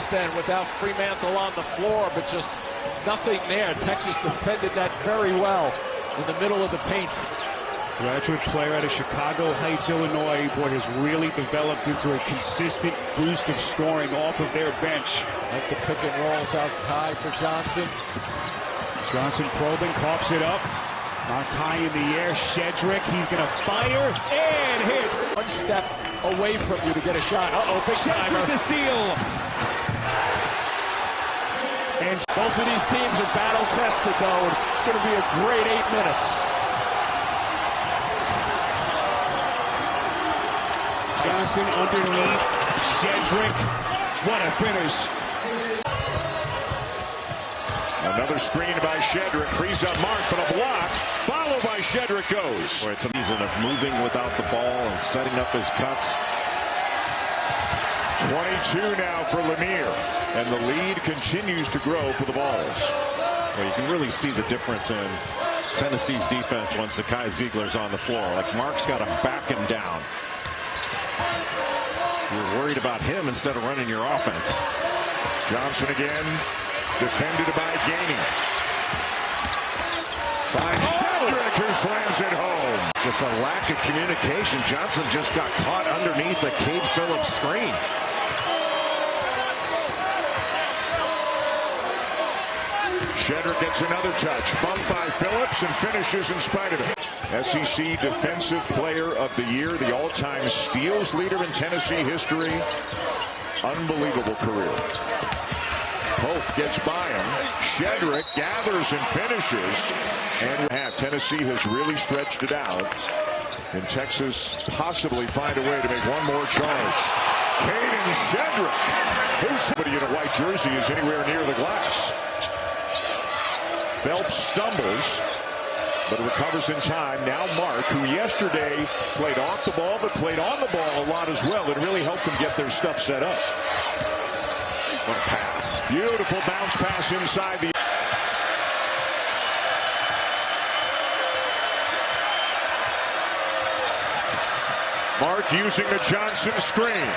first end without Fremantle on the floor, but just nothing there. Texas defended that very well in the middle of the paint. Graduate player out of Chicago Heights, Illinois, boy, has really developed into a consistent boost of scoring off of their bench. Like the pick and rolls out high for Johnson. Johnson probing, coughs it up. Montai in the air, Shedrick, he's going to fire, and hits. One step away from you to get a shot. Uh-oh, big timer. Shedrick the steal. And both of these teams are battle-tested, though. It's going to be a great 8 minutes. Johnson underneath, Shedrick, what a finish. Another screen by Shedrick, frees up Mark, but a block, followed by Shedrick goes. It's a season of moving without the ball and setting up his cuts. 22 now for Lanier, and the lead continues to grow for the Vols. Well, you can really see the difference in Tennessee's defense once Zakai Ziegler's on the floor. Like, Mark's got to back him down. You're worried about him instead of running your offense. Johnson again, defended by Gainey. Finds Shedrick, who slams it home. Just a lack of communication. Johnson just got caught underneath the Cade Phillips screen. Shedrick gets another touch. Bumped by Phillips and finishes in spite of it. SEC Defensive Player of the Year, the all-time steals leader in Tennessee history. Unbelievable career. Pope gets by him. Shedrick gathers and finishes. And Tennessee has really stretched it out. And Texas possibly find a way to make one more charge. Kadin Shedrick. Who's somebody in a white jersey is anywhere near the glass. Phelps stumbles, but recovers in time. Now Mark, who yesterday played off the ball, but played on the ball a lot as well. It really helped them get their stuff set up. What a pass. Beautiful bounce pass inside the... Mark using the Johnson screen.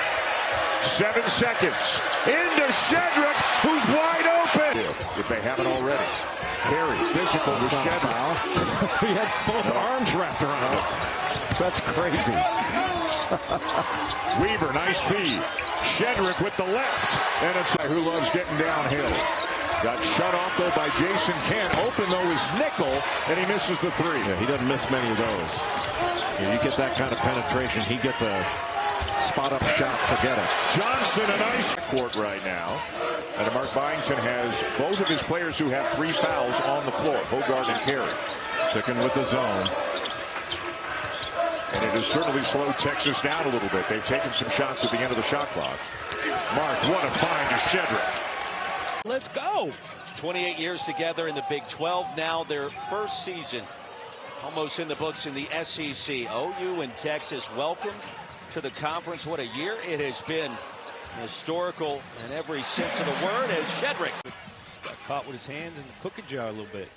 7 seconds. Into Shedrick, who's wide open. If they haven't already. Carey, physical with Shedrick. He had both arms wrapped around it. That's crazy. Weaver, nice feed. Shedrick with the left. And it's who loves getting downhill. Got shut off, though, by Jason Kent. Open, though, is Nickel, and he misses the three. Yeah, he doesn't miss many of those. You get that kind of penetration, he gets a spot-up shot, forget it. Johnson, a nice court right now. And Mark Byington has both of his players who have 3 fouls on the floor, Hogard and Carey. Sticking with the zone. And it has certainly slowed Texas down a little bit. They've taken some shots at the end of the shot clock. Mark, what a find to Shedrick. Let's go. 28 years together in the Big 12. Now their first season almost in the books in the SEC. OU and Texas, welcome to the conference. What a year it has been. Historical in every sense of the word as Shedrick got caught with his hands in the cookie jar a little bit.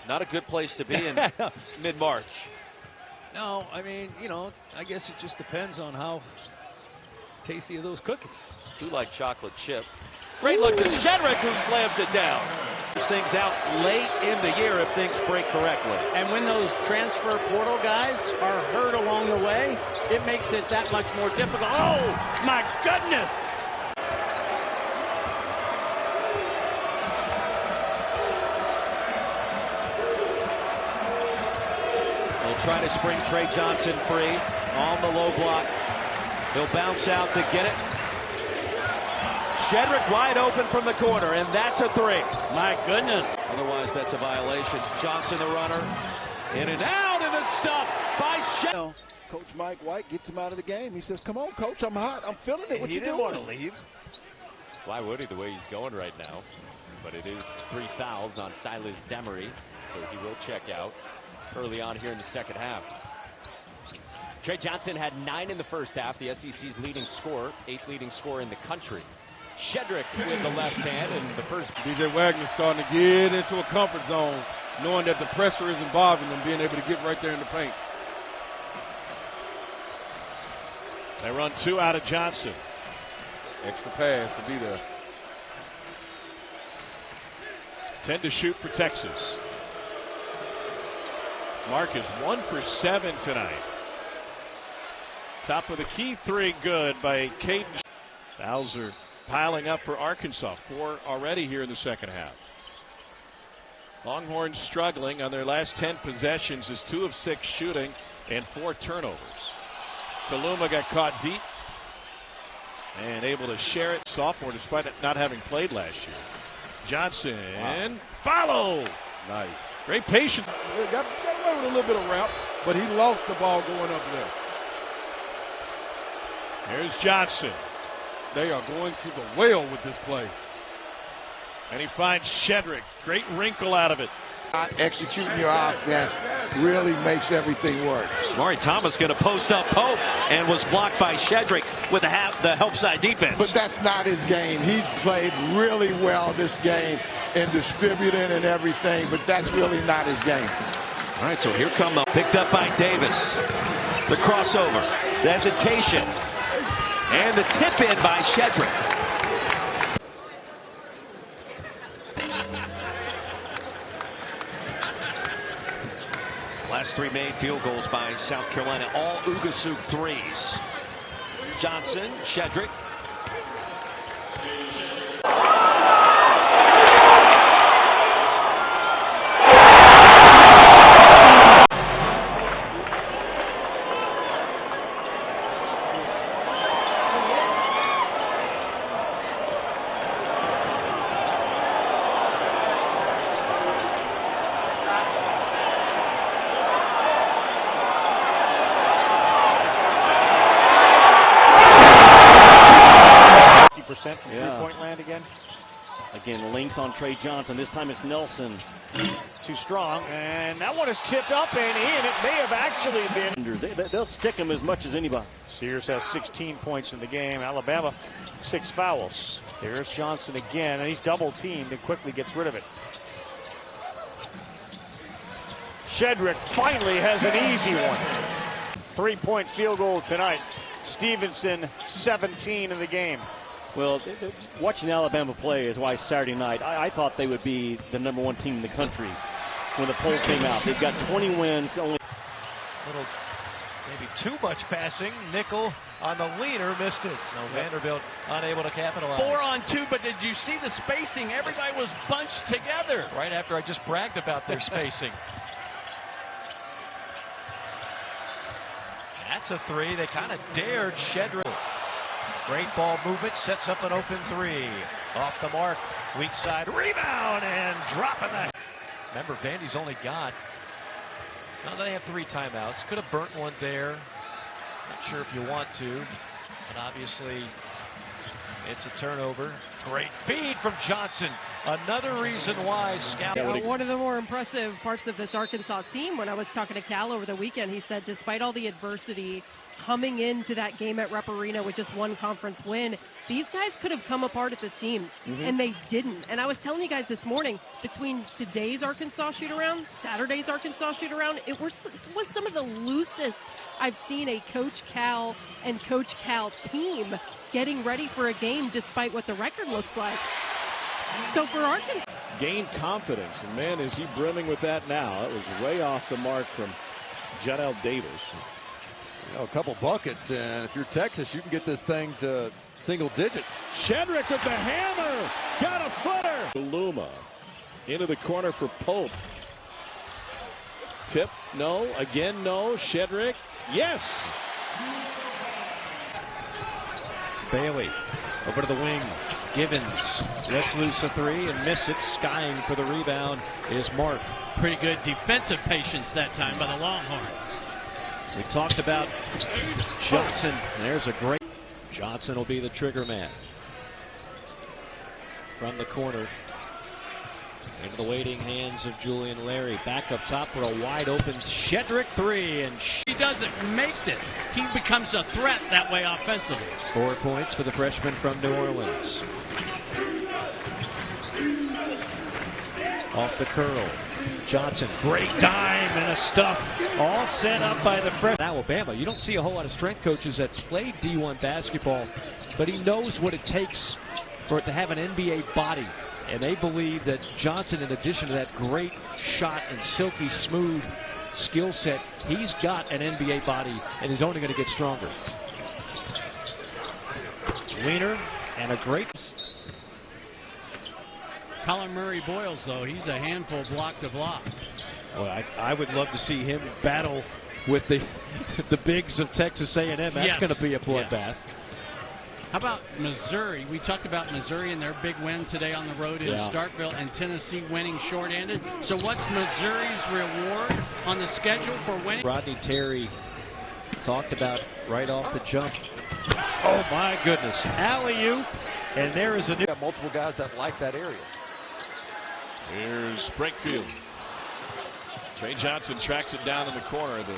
Not a good place to be in mid-March. No, I mean, you know, I guess it just depends on how tasty are those cookies. Do like chocolate chip. Great look to Shedrick, who slams it down. Things out late in the year if things break correctly. And when those transfer portal guys are hurt along the way, it makes it that much more difficult. Oh, my goodness! They'll try to spring Trey Johnson free on the low block. He'll bounce out to get it. Shedrick wide open from the corner, and that's a three. My goodness. Otherwise, that's a violation. Johnson, the runner, in and out, and the stop by Shedrick. Coach Mike White gets him out of the game. He says, come on, Coach, I'm hot. I'm feeling it. What you doing? He didn't want to leave. Why would he, the way he's going right now? But it is 3 fouls on Silas Demery, so he will check out early on here in the second half. Trey Johnson had 9 in the first half, the SEC's leading scorer, 8th leading scorer in the country. Shedrick with the left hand, and the first. DJ Wagner's starting to get into a comfort zone, knowing that the pressure isn't bothering them, being able to get right there in the paint. They run 2 out of Johnson. Extra pass to be there. 10 to shoot for Texas. Mark is 1 for 7 tonight. Top of the key three, good by Kadin. Fouls are piling up for Arkansas. 4 already here in the second half. Longhorns struggling on their last 10 possessions is 2 of 6 shooting and 4 turnovers. Kaluma got caught deep and able to share it. Sophomore despite it not having played last year. Johnson, follow. Nice. Great patience. Got away with a little bit of route, but he lost the ball going up there. Here's Johnson. They are going to the well with this play. And he finds Shedrick. Great wrinkle out of it. Not executing your offense really makes everything work. Maury Thomas going to post up Pope and was blocked by Shedrick with the help side defense. But that's not his game. He's played really well this game and distributing and everything, but that's really not his game. All right, so here come the picked up by Davis. The crossover, the hesitation, and the tip in by Shedrick. Last 3 made field goals by South Carolina, all Ugasuk threes. Johnson, Shedrick. From three-point land again. Again, length on Trey Johnson. This time it's Nelson. Too strong, and that one is tipped up and in. It may have actually been. They'll stick him as much as anybody. Sears has 16 points in the game. Alabama, 6 fouls. There's Johnson again, and he's double-teamed and quickly gets rid of it. Shedrick finally has an easy one. 3-point field goal tonight. Stevenson, 17 in the game. Well, watching Alabama play is why Saturday night, I thought they would be the #1 team in the country when the poll came out. They've got 20 wins. Only little, maybe too much passing. Nickel on the leader, missed it. So Vanderbilt unable to capitalize. 4 on 2, but did you see the spacing? Everybody was bunched together. Right after I just bragged about their spacing. That's a 3. They kind of dared Shedrick. Great ball movement, sets up an open 3. Off the mark, weak side, rebound, and dropping that. Remember, Vandy's only got, now they have 3 timeouts. Could have burnt one there. Not sure if you want to, but obviously it's a turnover. Great feed from Johnson. Another reason why Scout. One of the more impressive parts of this Arkansas team, when I was talking to Cal over the weekend, he said despite all the adversity coming into that game at Rupp Arena with just 1 conference win, these guys could have come apart at the seams, and they didn't. And I was telling you guys this morning, between today's Arkansas shoot-around, Saturday's Arkansas shoot-around, it was some of the loosest I've seen a Coach Cal and Coach Cal team getting ready for a game despite what the record looks like. So for Arkansas, Gained confidence, and man, is he brimming with that now. That was way off the mark from Janelle Davis. You know, a couple buckets, and if you're Texas, you can get this thing to single digits. Shedrick with the hammer, got a footer. Luma into the corner for Pope. Tip, no, again no. Shedrick, yes. Bailey over to the wing. Givens lets loose a 3 and missed it. Skying for the rebound is Mark. Pretty good defensive patience that time by the Longhorns. We talked about Johnson. There's a great. Johnson will be the trigger man. From the corner. Into the waiting hands of Julian Larry. Back up top for a wide open Shedrick 3. And he doesn't make it. He becomes a threat that way offensively. 4 points for the freshman from New Orleans. Off the curl. Johnson, great dime and a stuff. All set up by the freshman. Alabama, you don't see a whole lot of strength coaches that play D1 basketball, but he knows what it takes for it to have an NBA body. And they believe that Johnson, in addition to that great shot and silky smooth skill set, he's got an NBA body and is only going to get stronger. Wiener and a great. Colin Murray Boyles, though, he's a handful block to block. Well, I would love to see him battle with the bigs of Texas A&M. That's going to be a bloodbath. Yes. How about Missouri? We talked about Missouri and their big win today on the road in Starkville, and Tennessee winning shorthanded. So what's Missouri's reward on the schedule for winning? Rodney Terry talked about right off the jump. Oh my goodness. Alley-oop. And there is a new. Got multiple guys that like that area. Here's Brakefield. Trey Johnson tracks it down in the corner. The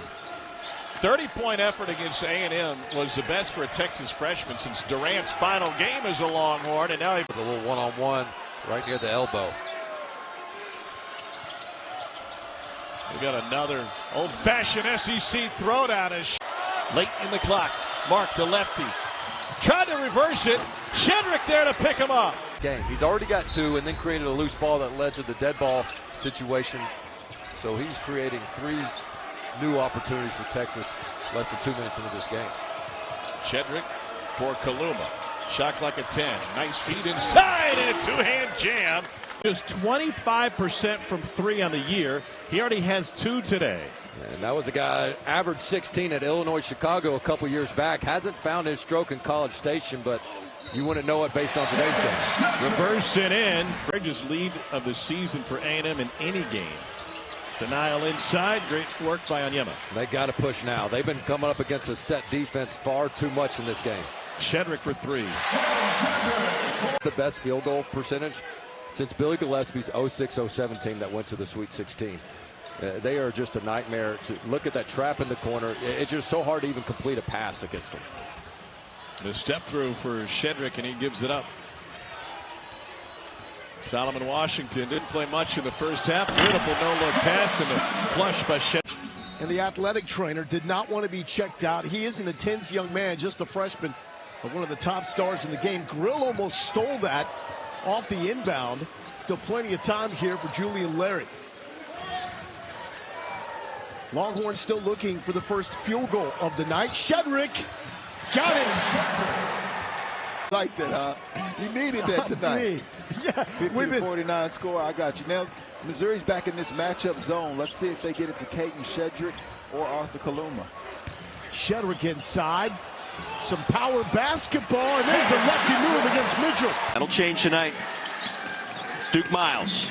30-point effort against A&M was the best for a Texas freshman since Durant's final game as a Longhorn, and now he with a little one-on-one right near the elbow. We got another old-fashioned SEC throwdown as late in the clock. Mark, the lefty, tried to reverse it. Shedrick there to pick him up. Game. He's already got two and then created a loose ball that led to the dead ball situation. So he's creating 3 new opportunities for Texas less than 2 minutes into this game. Shedrick for Kaluma. Shot like a 10. Nice feed inside and a two-hand jam. Just 25% from 3 on the year. He already has 2 today. And that was a guy averaged 16 at Illinois Chicago a couple years back. Hasn't found his stroke in College Station, but you wouldn't know it based on today's game. Reverse it in. Greatest lead of the season for A&M in any game. Denial inside. Great work by Onyema. They got to push now. They've been coming up against a set defense far too much in this game. Shedrick for 3. The best field goal percentage since Billy Gillespie's 06-07 team that went to the Sweet 16. They are just a nightmare to look at that trap in the corner. It's just so hard to even complete a pass against them. The step through for Shedrick, and he gives it up. Solomon Washington didn't play much in the first half. Beautiful no-look pass and a flush by Shedrick. And the athletic trainer did not want to be checked out. He is an intense young man, just a freshman, but one of the top stars in the game. Grill almost stole that off the inbound. Still plenty of time here for Julian Larry. Longhorns still looking for the first field goal of the night. Shedrick got it. Like that, huh? You needed that tonight. Yeah, 50-49 score. I got you. Now, Missouri's back in this matchup zone. Let's see if they get it to Kadin Shedrick or Arthur Kaluma. Shedrick inside. Some power basketball, and there's a lefty move against Mitchell. That'll change tonight. Duke Miles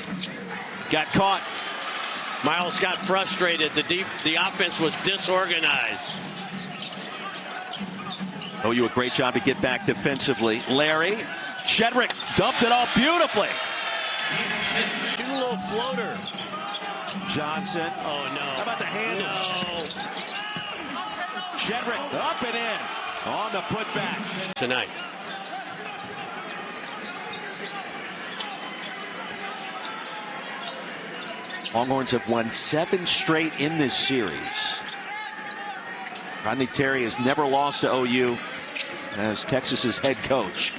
got caught. Miles got frustrated. The offense was disorganized. Oh, you a great job to get back defensively. Larry, Shedrick dumped it off beautifully. Do a little floater. Johnson. Oh, no. How about the handles? No. Shedrick up and in on the putback. Tonight. Longhorns have won 7 straight in this series. Rodney Terry has never lost to OU as Texas's head coach.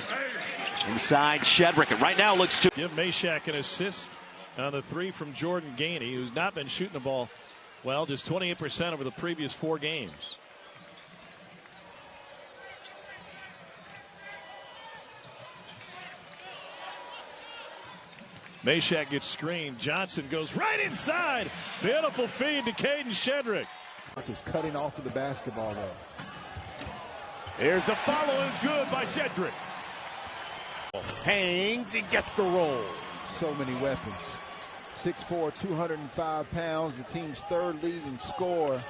Inside Shedrick, and right now looks to give Meshack an assist on the 3 from Jordan Gainey, who's not been shooting the ball well, just 28% over the previous 4 games. Meshack gets screened. Johnson goes right inside. Beautiful feed to Kadin Shedrick. Is cutting off of the basketball though. Here's the follow, is good by Shedrick. Hangs, he gets the roll. So many weapons. 6'4", 205 pounds, the team's 3rd leading scorer.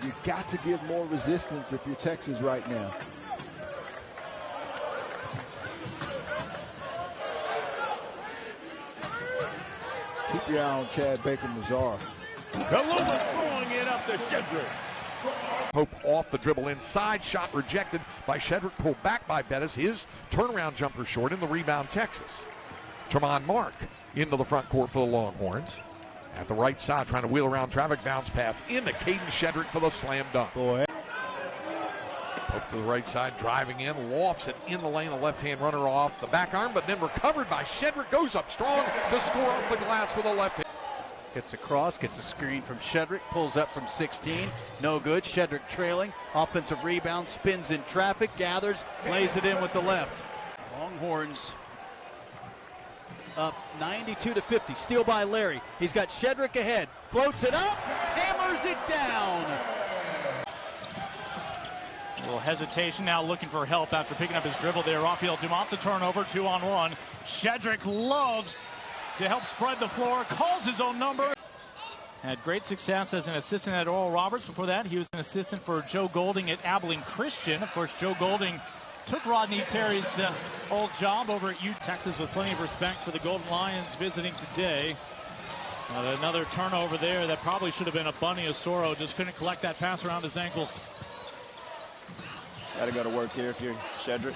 You got to give more resistance if you're Texas right now. Keep your eye on Chad Baker-Mazara. Kaluma throwing it up to Shedrick. Hope off the dribble inside, shot rejected by Shedrick, pulled back by Bettis. His turnaround jumper short, in the rebound Texas. Tremont Mark into the front court for the Longhorns. At the right side, trying to wheel around traffic, bounce pass into Kadin Shedrick for the slam dunk. Boy. Pope to the right side, driving in, lofts it in the lane, a left-hand runner off the back arm, but then recovered by Shedrick, goes up strong to score off the glass with a left hand. Gets across, gets a screen from Shedrick, pulls up from 16, no good. Shedrick trailing, offensive rebound, spins in traffic, gathers, lays it in with the left. Longhorns up 92-50, steal by Larry. He's got Shedrick ahead, floats it up, hammers it down. A little hesitation now, looking for help after picking up his dribble there. Rafael Dumont the turnover, 2-on-1. Shedrick loves to help spread the floor, calls his own number. Had great success as an assistant at Oral Roberts. Before that, he was an assistant for Joe Golding at Abilene Christian. Of course, Joe Golding took Rodney Terry's old job over at Texas with plenty of respect for the Golden Lions visiting today. Another turnover there that probably should have been a bunny. Osoro just couldn't collect that pass around his ankles. Got to go to work here if you're Shedrick.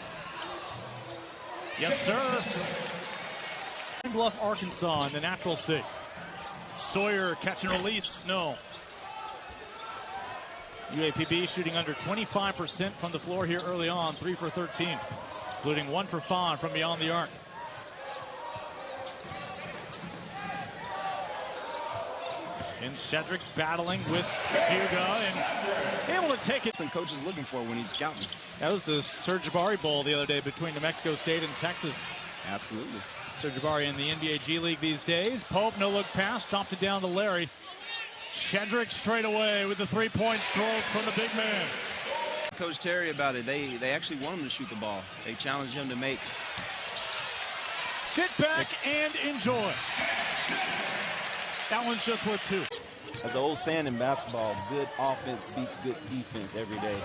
Yes, sir. Bluff, Arkansas in the natural state. Sawyer catch and release, no. UAPB shooting under 25% from the floor here early on, 3 for 13, including 1 for 5 from beyond the arc. And Shedrick battling with Hugo and able to take it. And coach is looking for when he's counting. That was the Serge Jabari Bowl the other day between New Mexico State and Texas. Absolutely. Serge Jabari in the NBA G League these days. Pope, no look pass, dropped it down to Larry. Shedrick straight away with the three-point stroke from the big man. Coach Terry about it. They actually want him to shoot the ball. They challenged him to make. Sit back and enjoy. That one's just worth 2. As the old saying in basketball, good offense beats good defense every day.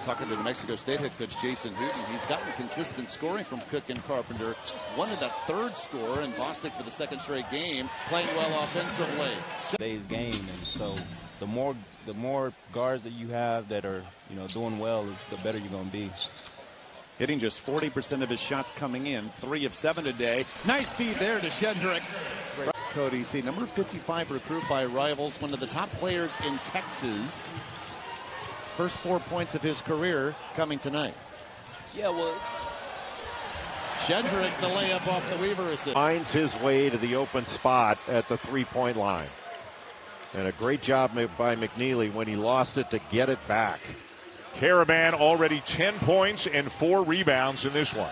Talking to New Mexico State head coach Jason Hooten, he's gotten consistent scoring from Cook and Carpenter. Wanted that third score in Boston for the second straight game, playing well offensively. Today's game, and so the more guards that you have that are doing well, is the better you're going to be. Hitting just 40% of his shots coming in, 3 of 7 today. Nice feed there to Shedrick. Cody, see number 55 recruit by Rivals, one of the top players in Texas. First 4 points of his career coming tonight. Yeah, well, Shedrick, the layup off the Weaver assist. Finds his way to the open spot at the three-point line. And a great job by McNeely when he lost it to get it back. Caravan already 10 points and 4 rebounds in this one.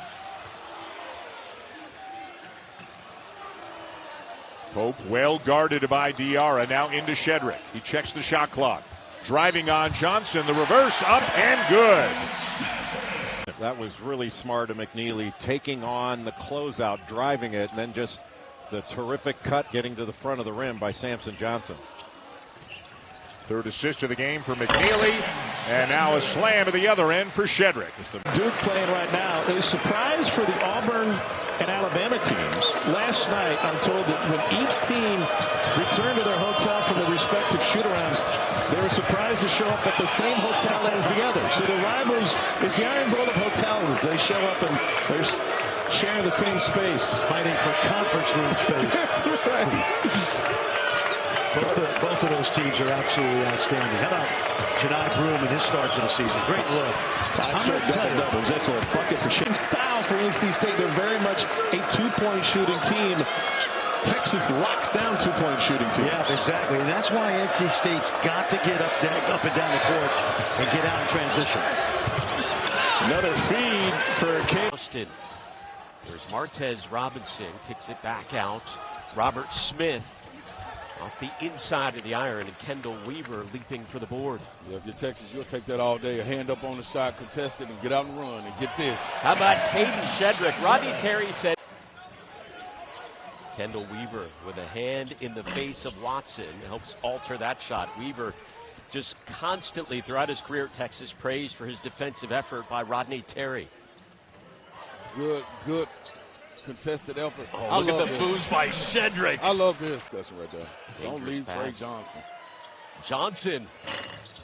Pope well guarded by Diarra, now into Shedrick. He checks the shot clock. Driving on Johnson, the reverse, up and good. That was really smart of McNeely, taking on the closeout, driving it, and then just the terrific cut getting to the front of the rim by Samson Johnson. Third assist of the game for McNeely, and now a slam at the other end for Shedrick. Duke playing right now. A surprise for the Auburn and Alabama teams. Last night, I'm told that when each team returned to their hotel from their respective shoot-arounds, they were surprised to show up at the same hotel as the other. So the rivals, it's the Iron Bowl of hotels. They show up and they're sharing the same space, fighting for conference room space. That's right. Both of those teams are absolutely outstanding. How about Jedi Broom in his start to the season? Great look. I'm going to tell you, doubles. That's a bucket for shooting. Style for NC State. They're very much a two-point shooting team. Texas locks down two-point shooting teams. Yeah, exactly. And that's why NC State's got to get up and down the court and get out in transition. Another feed for Austin. There's Martez Robinson, kicks it back out. Robert Smith off the inside of the iron, and Kendall Weaver leaping for the board. Yeah, if you're Texas, you'll take that all day. A hand up on the side, contested, and get out and run and get this. How about Kadin Shedrick? Rodney Terry said. Kendall Weaver with a hand in the face of Watson helps alter that shot. Weaver just constantly throughout his career at Texas praised for his defensive effort by Rodney Terry. Good contested effort. Oh, look at the boost by Shedrick. I love this. That's right there. Dangerous Don't leave pass. Trey Johnson. Johnson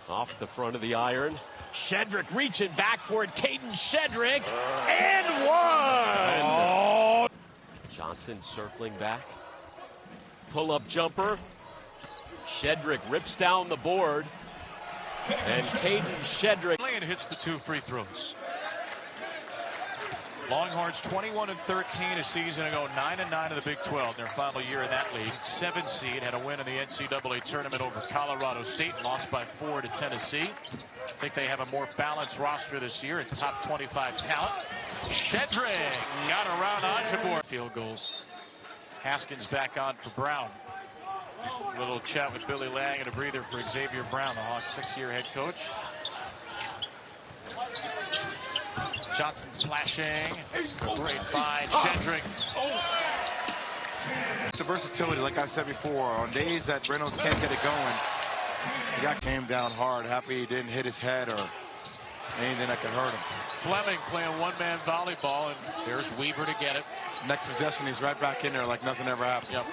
off the front of the iron. Shedrick reaching back for it. Kadin Shedrick and one. Oh. Johnson circling back. Pull-up jumper. Shedrick rips down the board. And Kadin Shedrick. And hits the 2 free throws. Longhorns 21-13 a season ago, 9-9 in the Big 12. Their final year in that league. 7 seed, had a win in the NCAA tournament over Colorado State, lost by 4 to Tennessee. I think they have a more balanced roster this year and top 25 talent. Shedrick got around Ajabor. Field goals. Haskins back on for Brown. A little chat with Billy Lang and a breather for Xavier Brown, the Hawks' 6-year head coach. Johnson slashing. A great find. Shedrick. The versatility, like I said before, on days that Reynolds can't get it going, the guy came down hard. Happy he didn't hit his head or anything that could hurt him. Fleming playing one-man volleyball, and there's Weaver to get it. Next possession, he's right back in there like nothing ever happened. Yep.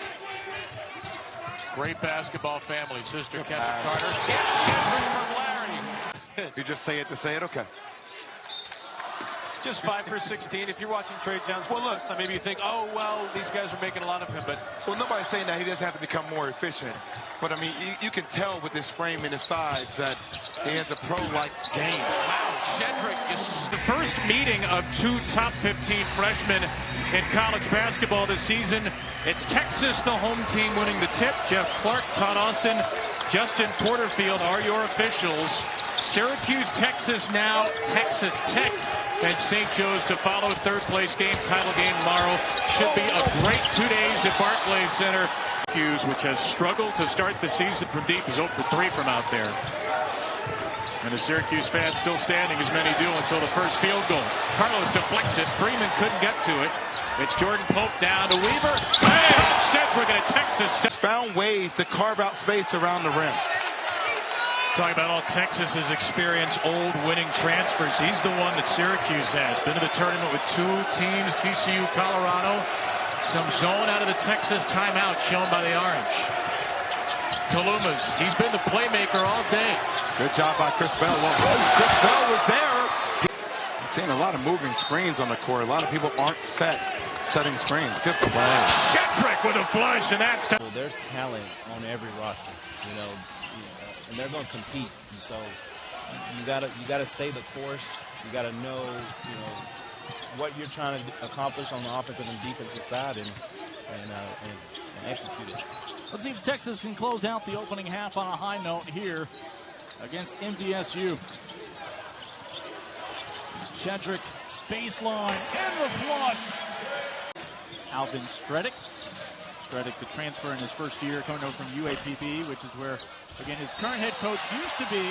Great basketball family. Sister Kendra Carter. Shedrick from Larry. You just say it to say it? Okay. Just 5 for 16. If you're watching Trey Jones, well, look, so maybe you think, oh, well, these guys are making a lot of him, but... Well, nobody's saying that he doesn't have to become more efficient. But, I mean, you can tell with his frame and his size that he has a pro-like game. Wow, Shedrick is the first meeting of 2 top 15 freshmen in college basketball this season. It's Texas, the home team, winning the tip. Jeff Clark, Todd Austin, Justin Porterfield are your officials. Syracuse, Texas now, Texas Tech. And St. Joe's to follow. 3rd place game, title game tomorrow. Should be a great 2 days at Barclays Center. Syracuse, which has struggled to start the season from deep, is 0 for 3 from out there. And the Syracuse fans still standing, as many do, until the first field goal. Carlos deflects it. Freeman couldn't get to it. It's Jordan Pope down to Weaver. Hey, Shedrick in a Texas. Found ways to carve out space around the rim. Talking about all Texas's experience, old winning transfers. He's the one that Syracuse has. Been to the tournament with 2 teams, TCU, Colorado. Some zone out of the Texas timeout shown by the Orange. Kalumas, he's been the playmaker all day. Good job by Chris Bell. Chris Bell was there. You're seeing a lot of moving screens on the court. A lot of people aren't setting screens. Good play. Shedrick with a flush, and that's... Well, there's talent on every roster, and they're going to compete. And so you gotta stay the course. You gotta know, what you're trying to accomplish on the offensive and defensive side, and execute it. Let's see if Texas can close out the opening half on a high note here against MDSU. Shedrick, baseline, and the flush. Alvin Shedrick. Shedrick, the transfer in his first year, coming over from UAPB, which is where, again, his current head coach used to be.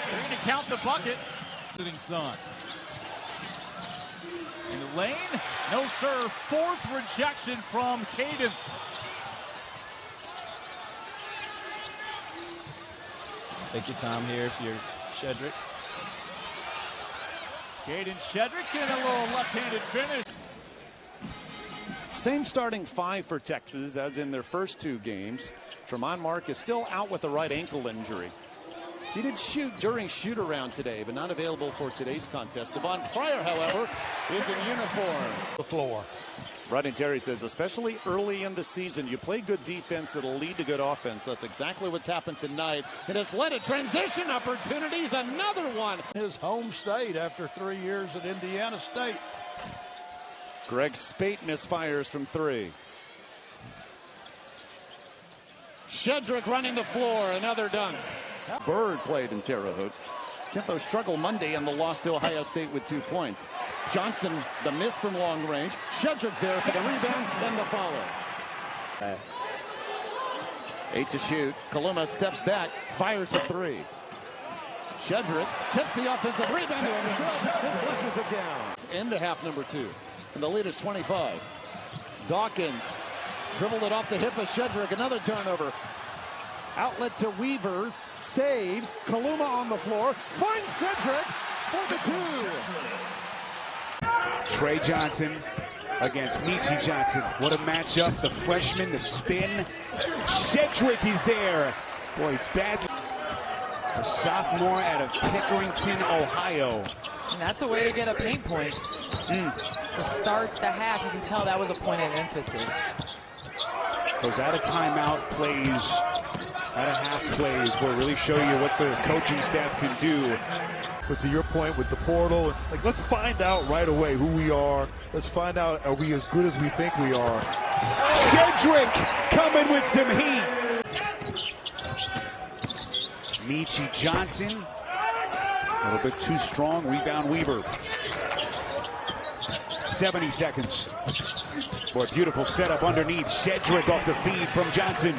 They're going to count the bucket. Sitting Sun. In the lane, no serve. 4th rejection from Kadin. Take your time here if you're Shedrick. Kadin Shedrick in a little left-handed finish. Same starting 5 for Texas as in their first 2 games. Tremont Mark is still out with a right ankle injury. He did shoot during shoot-around today, but not available for today's contest. Devon Pryor, however, is in uniform. The floor. Rodney Terry says, especially early in the season, you play good defense that'll lead to good offense. That's exactly what's happened tonight. It has led to transition opportunities. Another one. His home state after 3 years at Indiana State. Greg Spate misfires from 3. Shedrick running the floor. Another dunk. Bird played in Terre Haute. Kempo struggled Monday in the loss to Ohio State with 2 points. Johnson, the miss from long range. Shedrick there for the rebound and the follow. Pass. 8 to shoot. Kaluma steps back, fires for 3. Shedrick tips the offensive rebound to himself and flushes it down. Into half number 2. And the lead is 25. Dawkins dribbled it off the hip of Shedrick. Another turnover. Outlet to Weaver. Saves. Kaluma on the floor. Finds Shedrick for the 2. Trey Johnson against Michi Johnson. What a matchup. The freshman, the spin. Shedrick is there. Boy, badly. The sophomore out of Pickerington, Ohio. And that's a way to get a paint point. To start the half, you can tell that was a point of emphasis. Goes out of timeout, plays out of half plays will really show you what the coaching staff can do. But to your point with the portal, like, let's find out right away who we are. Let's find out, are we as good as we think we are? Shedrick coming with some heat. Michi Johnson, a little bit too strong. Rebound Weaver. 70 seconds. Boy, beautiful setup underneath. Shedrick off the feed from Johnson.